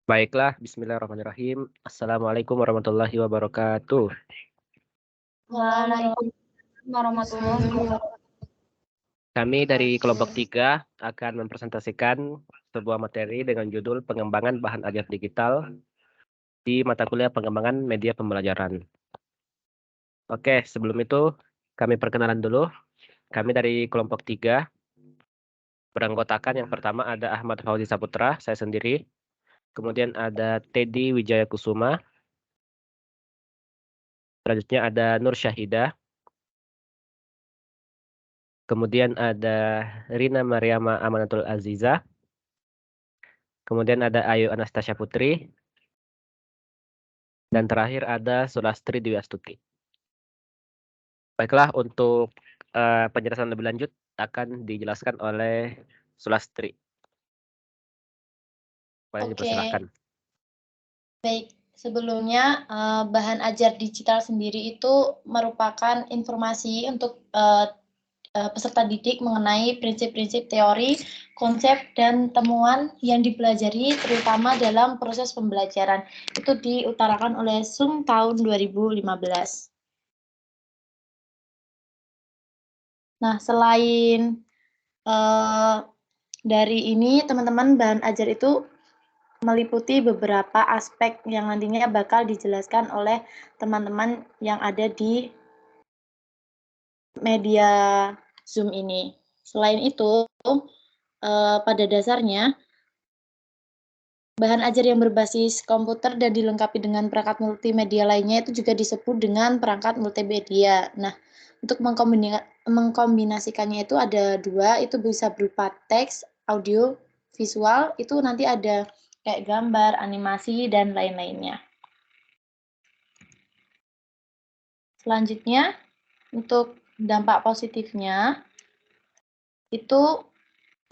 Baiklah, bismillahirrahmanirrahim. Assalamualaikum warahmatullahi wabarakatuh. Waalaikumsalam warahmatullahi wabarakatuh. Kami dari kelompok 3 akan mempresentasikan sebuah materi dengan judul pengembangan bahan ajar digital di mata kuliah pengembangan media pembelajaran. Oke, sebelum itu kami perkenalan dulu. Kami dari kelompok 3 beranggotakan yang pertama ada Ahmad Fauzi Saputra, saya sendiri. Kemudian ada Teddy Wijaya Kusuma. Selanjutnya ada Nur Syahidah. Kemudian ada Rina Mariama Amanatul Aziza. Kemudian ada Ayu Anastasia Putri. Dan terakhir ada Sulastri Dwi Astuti. Baiklah, untuk penjelasan lebih lanjut akan dijelaskan oleh Sulastri. Baik, dipersilakan. Baik, sebelumnya bahan ajar digital sendiri itu merupakan informasi untuk peserta didik mengenai prinsip-prinsip teori, konsep, dan temuan yang dipelajari terutama dalam proses pembelajaran. Itu diutarakan oleh SUM tahun 2015. Nah, selain dari ini, teman-teman, bahan ajar itu meliputi beberapa aspek yang nantinya bakal dijelaskan oleh teman-teman yang ada di media Zoom ini. Selain itu, pada dasarnya, bahan ajar yang berbasis komputer dan dilengkapi dengan perangkat multimedia lainnya itu juga disebut dengan perangkat multimedia. Nah, untuk mengkombinasikannya itu ada dua, itu bisa berupa teks, audio, visual, itu nanti ada kayak gambar, animasi, dan lain-lainnya. Selanjutnya, untuk dampak positifnya, itu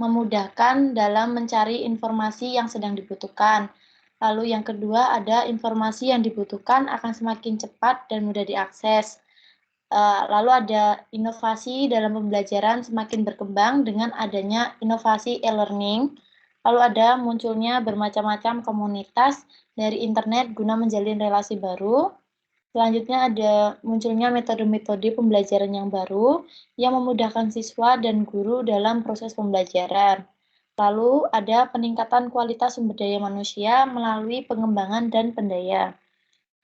memudahkan dalam mencari informasi yang sedang dibutuhkan. Lalu yang kedua ada informasi yang dibutuhkan akan semakin cepat dan mudah diakses. Lalu ada inovasi dalam pembelajaran semakin berkembang dengan adanya inovasi e-learning. Lalu ada munculnya bermacam-macam komunitas dari internet guna menjalin relasi baru. Selanjutnya ada munculnya metode-metode pembelajaran yang baru yang memudahkan siswa dan guru dalam proses pembelajaran. Lalu ada peningkatan kualitas sumber daya manusia melalui pengembangan dan pendaya.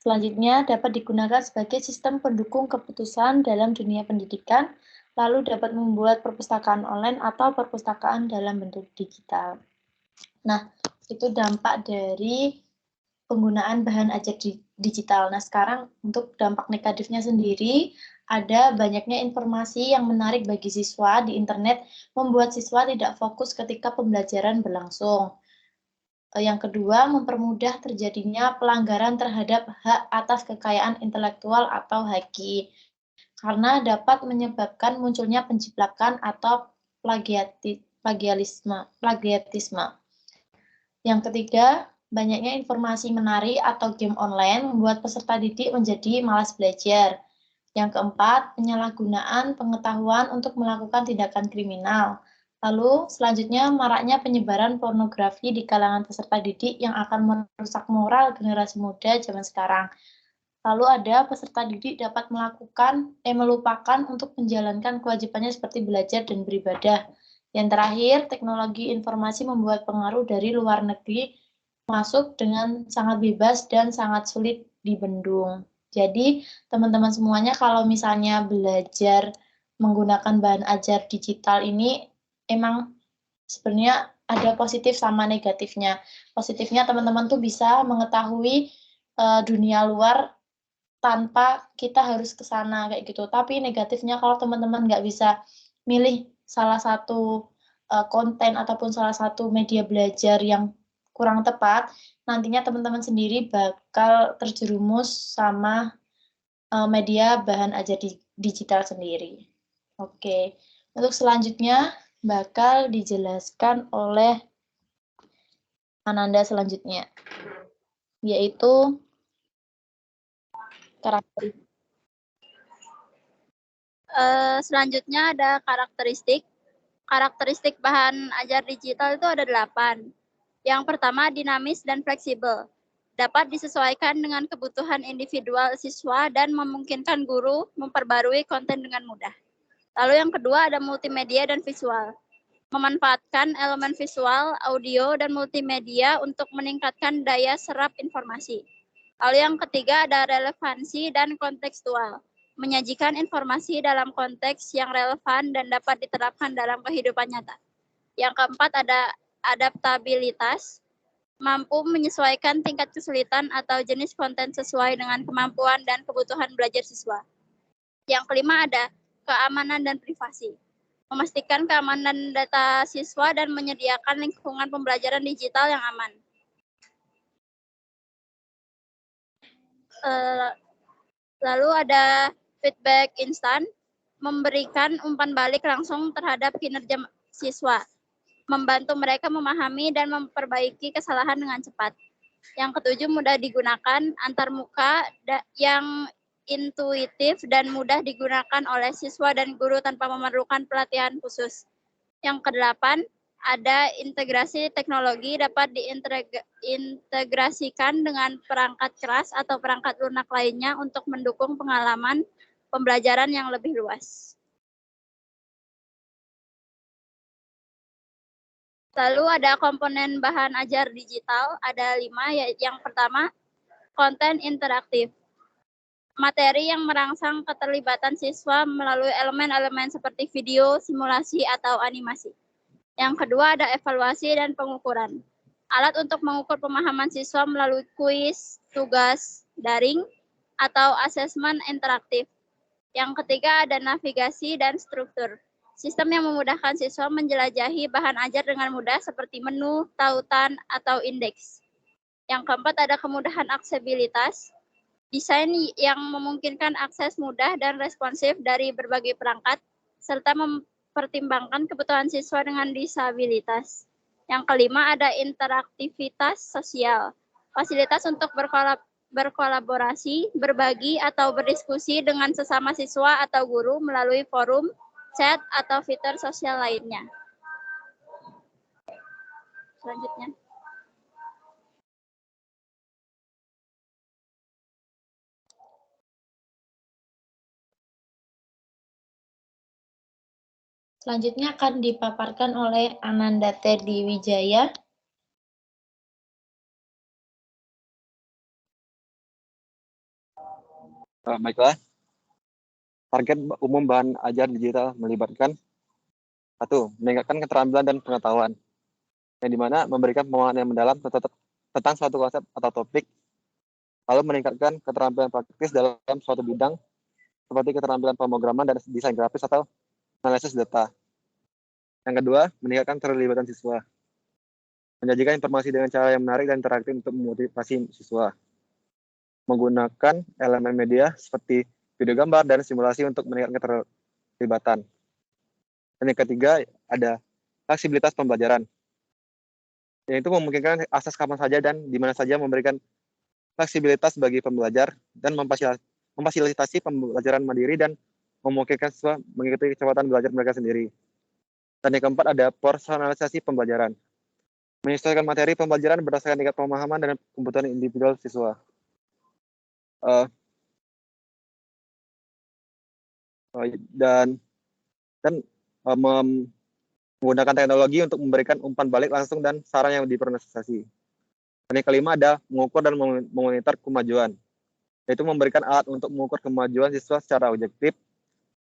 Selanjutnya dapat digunakan sebagai sistem pendukung keputusan dalam dunia pendidikan, lalu dapat membuat perpustakaan online atau perpustakaan dalam bentuk digital. Nah, itu dampak dari penggunaan bahan ajar digital. Nah, sekarang untuk dampak negatifnya sendiri, ada banyaknya informasi yang menarik bagi siswa di internet, membuat siswa tidak fokus ketika pembelajaran berlangsung. Yang kedua, mempermudah terjadinya pelanggaran terhadap hak atas kekayaan intelektual atau HAKI, karena dapat menyebabkan munculnya penjiplakan atau plagiatisme. Yang ketiga, banyaknya informasi menarik atau game online membuat peserta didik menjadi malas belajar. Yang keempat, penyalahgunaan pengetahuan untuk melakukan tindakan kriminal. Lalu, selanjutnya maraknya penyebaran pornografi di kalangan peserta didik yang akan merusak moral generasi muda zaman sekarang. Lalu ada peserta didik dapat melupakan untuk menjalankan kewajibannya seperti belajar dan beribadah. Yang terakhir, teknologi informasi membuat pengaruh dari luar negeri masuk dengan sangat bebas dan sangat sulit dibendung. Jadi, teman-teman semuanya kalau misalnya belajar menggunakan bahan ajar digital ini emang sebenarnya ada positif sama negatifnya. Positifnya teman-teman tuh bisa mengetahui dunia luar tanpa kita harus ke sana kayak gitu. Tapi negatifnya kalau teman-teman nggak bisa milih salah satu konten ataupun salah satu media belajar yang kurang tepat, nantinya teman-teman sendiri bakal terjerumus sama media bahan ajar digital sendiri. Oke, untuk selanjutnya bakal dijelaskan oleh Ananda selanjutnya, yaitu karakteristik. Selanjutnya ada karakteristik. Karakteristik bahan ajar digital itu ada 8. Yang pertama, dinamis dan fleksibel. Dapat disesuaikan dengan kebutuhan individual siswa dan memungkinkan guru memperbarui konten dengan mudah. Lalu yang kedua ada multimedia dan visual. Memanfaatkan elemen visual, audio, dan multimedia untuk meningkatkan daya serap informasi. Lalu yang ketiga ada relevansi dan kontekstual. Menyajikan informasi dalam konteks yang relevan dan dapat diterapkan dalam kehidupan nyata. Yang keempat ada adaptabilitas, mampu menyesuaikan tingkat kesulitan atau jenis konten sesuai dengan kemampuan dan kebutuhan belajar siswa. Yang kelima ada keamanan dan privasi, memastikan keamanan data siswa dan menyediakan lingkungan pembelajaran digital yang aman. Lalu ada feedback instan, memberikan umpan balik langsung terhadap kinerja siswa, membantu mereka memahami dan memperbaiki kesalahan dengan cepat. Yang ketujuh, mudah digunakan, antarmuka yang intuitif dan mudah digunakan oleh siswa dan guru tanpa memerlukan pelatihan khusus. Yang kedelapan, ada integrasi teknologi dapat diintegrasikan dengan perangkat keras atau perangkat lunak lainnya untuk mendukung pengalaman pembelajaran yang lebih luas. Lalu ada komponen bahan ajar digital, ada 5. Yang pertama, konten interaktif. Materi yang merangsang keterlibatan siswa melalui elemen-elemen seperti video, simulasi, atau animasi. Yang kedua ada evaluasi dan pengukuran. Alat untuk mengukur pemahaman siswa melalui kuis, tugas daring, atau asesmen interaktif. Yang ketiga ada navigasi dan struktur. Sistem yang memudahkan siswa menjelajahi bahan ajar dengan mudah seperti menu, tautan, atau indeks. Yang keempat ada kemudahan aksesibilitas. Desain yang memungkinkan akses mudah dan responsif dari berbagai perangkat, serta mempertimbangkan kebutuhan siswa dengan disabilitas. Yang kelima ada interaktivitas sosial. Fasilitas untuk berkolaborasi, berbagi, atau berdiskusi dengan sesama siswa atau guru melalui forum, chat, atau fitur sosial lainnya. Selanjutnya. Selanjutnya akan dipaparkan oleh Ananda Teddy Wijaya. Baiklah, target umum bahan ajar digital melibatkan 1. Meningkatkan keterampilan dan pengetahuan, yang dimana memberikan pemahaman yang mendalam tentang suatu konsep atau topik, lalu meningkatkan keterampilan praktis dalam suatu bidang, seperti keterampilan pemrograman dan desain grafis atau analisis data. Yang kedua, meningkatkan keterlibatan siswa, menyajikan informasi dengan cara yang menarik dan interaktif untuk memotivasi siswa, menggunakan elemen media seperti video gambar dan simulasi untuk meningkatkan keterlibatan. Dan yang ketiga ada fleksibilitas pembelajaran, yaitu memungkinkan akses kapan saja dan di mana saja, memberikan fleksibilitas bagi pembelajar dan memfasilitasi pembelajaran mandiri dan memungkinkan siswa mengikuti kecepatan belajar mereka sendiri. Dan yang keempat ada personalisasi pembelajaran, menyesuaikan materi pembelajaran berdasarkan tingkat pemahaman dan kebutuhan individual siswa. Menggunakan teknologi untuk memberikan umpan balik langsung dan saran yang dipersonalisasi. Dan yang kelima ada mengukur dan memonitor kemajuan, yaitu memberikan alat untuk mengukur kemajuan siswa secara objektif,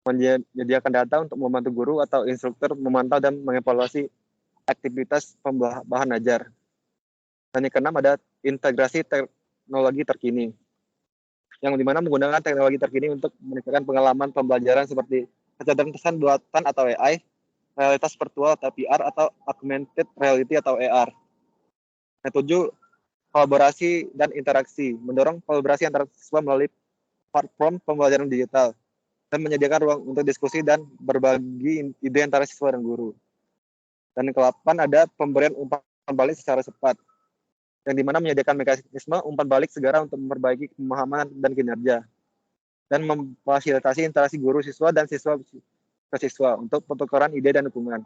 menyediakan data untuk membantu guru atau instruktur memantau dan mengevaluasi aktivitas bahan ajar. Dan yang keenam ada integrasi teknologi terkini, yang dimana menggunakan teknologi terkini untuk meningkatkan pengalaman pembelajaran seperti kecerdasan buatan atau AI, realitas virtual atau VR, atau augmented reality atau AR. Yang ketujuh, kolaborasi dan interaksi, mendorong kolaborasi antara siswa melalui platform pembelajaran digital dan menyediakan ruang untuk diskusi dan berbagi ide antara siswa dan guru. Dan yang ke-8 ada pemberian umpan balik secara cepat, yang dimana menyediakan mekanisme umpan balik segera untuk memperbaiki pemahaman dan kinerja, dan memfasilitasi interaksi guru siswa dan siswa ke siswa untuk pertukaran ide dan dukungan.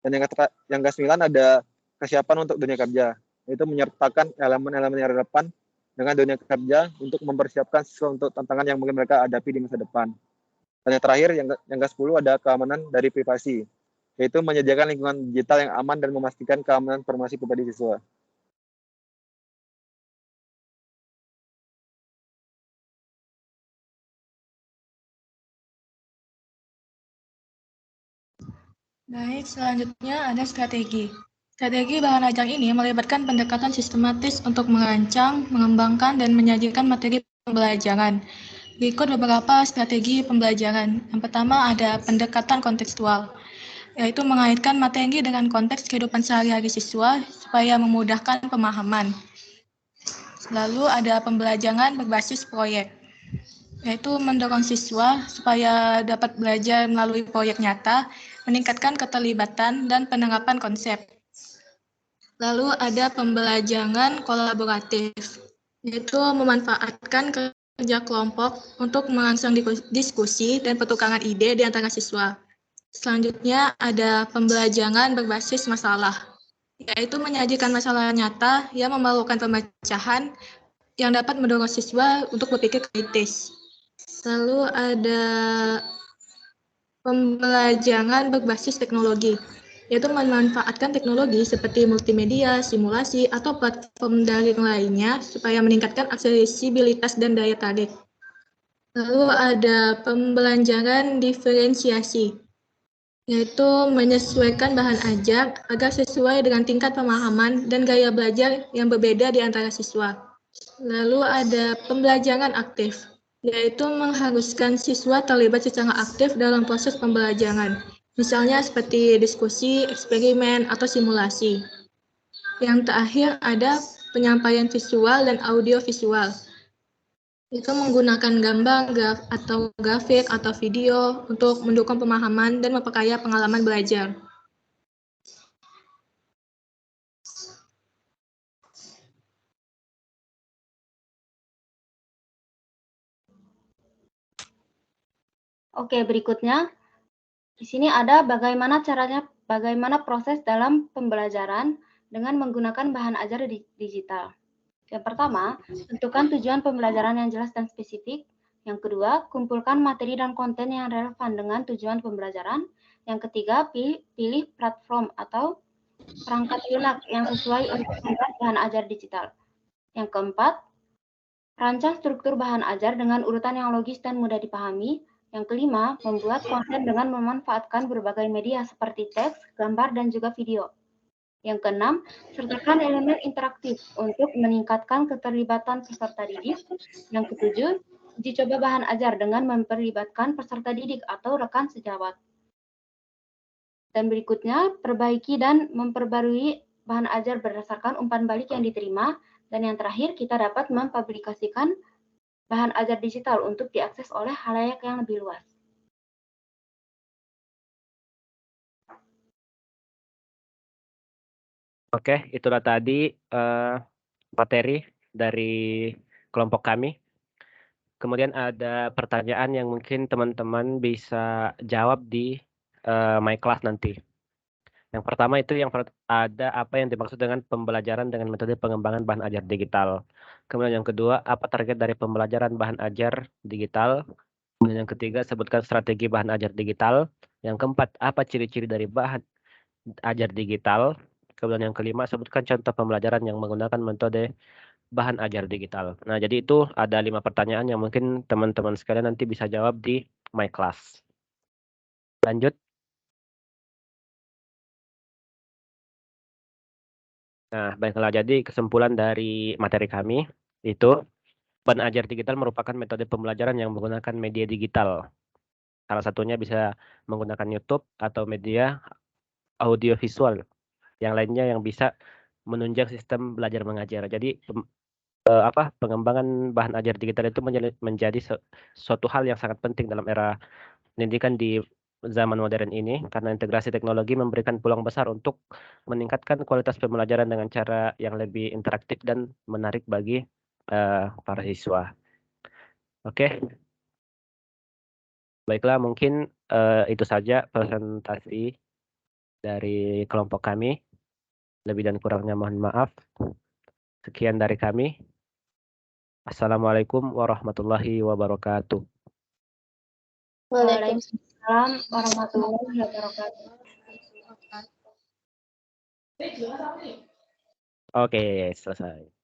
Dan yang ke-9 ada kesiapan untuk dunia kerja, yaitu menyertakan elemen-elemen yang relevan dengan dunia kerja untuk mempersiapkan siswa untuk tantangan yang mungkin mereka hadapi di masa depan. Dan yang terakhir, yang ke-10 ada keamanan dari privasi, yaitu menyediakan lingkungan digital yang aman dan memastikan keamanan informasi pribadi siswa. Baik, selanjutnya ada strategi. Strategi bahan ajar ini melibatkan pendekatan sistematis untuk merancang, mengembangkan, dan menyajikan materi pembelajaran. Berikut beberapa strategi pembelajaran. Yang pertama ada pendekatan kontekstual, yaitu mengaitkan materi dengan konteks kehidupan sehari-hari siswa supaya memudahkan pemahaman. Lalu ada pembelajaran berbasis proyek, yaitu mendorong siswa supaya dapat belajar melalui proyek nyata, meningkatkan keterlibatan dan penerapan konsep. Lalu ada pembelajaran kolaboratif, yaitu memanfaatkan kerja kelompok untuk merangsang diskusi dan pertukaran ide di antara siswa. Selanjutnya ada pembelajaran berbasis masalah, yaitu menyajikan masalah nyata yang memerlukan pemecahan yang dapat mendorong siswa untuk berpikir kritis. Lalu ada pembelajaran berbasis teknologi, yaitu memanfaatkan teknologi seperti multimedia, simulasi, atau platform daring lainnya supaya meningkatkan aksesibilitas dan daya tarik. Lalu ada pembelajaran diferensiasi, yaitu menyesuaikan bahan ajar agar sesuai dengan tingkat pemahaman dan gaya belajar yang berbeda di antara siswa. Lalu ada pembelajaran aktif, yaitu mengharuskan siswa terlibat secara aktif dalam proses pembelajaran, misalnya seperti diskusi, eksperimen, atau simulasi. Yang terakhir ada penyampaian visual dan audio visual, itu menggunakan gambar, atau grafik, atau video untuk mendukung pemahaman dan memperkaya pengalaman belajar. Oke, berikutnya di sini ada bagaimana proses dalam pembelajaran dengan menggunakan bahan ajar digital. Yang pertama, tentukan tujuan pembelajaran yang jelas dan spesifik. Yang kedua, kumpulkan materi dan konten yang relevan dengan tujuan pembelajaran. Yang ketiga, pilih platform atau perangkat lunak yang sesuai untuk membuat bahan ajar digital. Yang keempat, rancang struktur bahan ajar dengan urutan yang logis dan mudah dipahami. Yang kelima, membuat konten dengan memanfaatkan berbagai media seperti teks, gambar, dan juga video. Yang keenam, sertakan elemen interaktif untuk meningkatkan keterlibatan peserta didik. Yang ketujuh, uji coba bahan ajar dengan memperlibatkan peserta didik atau rekan sejawat. Dan berikutnya, perbaiki dan memperbarui bahan ajar berdasarkan umpan balik yang diterima. Dan yang terakhir, kita dapat mempublikasikan bahan ajar digital untuk diakses oleh khalayak yang lebih luas. Oke, itulah tadi materi dari kelompok kami. Kemudian ada pertanyaan yang mungkin teman-teman bisa jawab di My Class nanti. Yang pertama itu ada apa yang dimaksud dengan pembelajaran dengan metode pengembangan bahan ajar digital. Kemudian yang kedua, apa target dari pembelajaran bahan ajar digital. Kemudian yang ketiga, sebutkan strategi bahan ajar digital. Yang keempat, apa ciri-ciri dari bahan ajar digital. Kemudian yang kelima, sebutkan contoh pembelajaran yang menggunakan metode bahan ajar digital. Nah, jadi itu ada 5 pertanyaan yang mungkin teman-teman sekalian nanti bisa jawab di My Class. Lanjut. Nah, baiklah, jadi kesimpulan dari materi kami itu bahan ajar digital merupakan metode pembelajaran yang menggunakan media digital. Salah satunya bisa menggunakan YouTube atau media audio visual. Yang lainnya yang bisa menunjang sistem belajar mengajar. Jadi pengembangan bahan ajar digital itu menjadi suatu hal yang sangat penting dalam era pendidikan di zaman modern ini, karena integrasi teknologi memberikan peluang besar untuk meningkatkan kualitas pembelajaran dengan cara yang lebih interaktif dan menarik bagi para siswa. Oke. Baiklah, mungkin itu saja presentasi dari kelompok kami. Lebih dan kurangnya mohon maaf. Sekian dari kami. Assalamualaikum warahmatullahi wabarakatuh. Waalaikumsalam warahmatullahi wabarakatuh. Oke, selesai.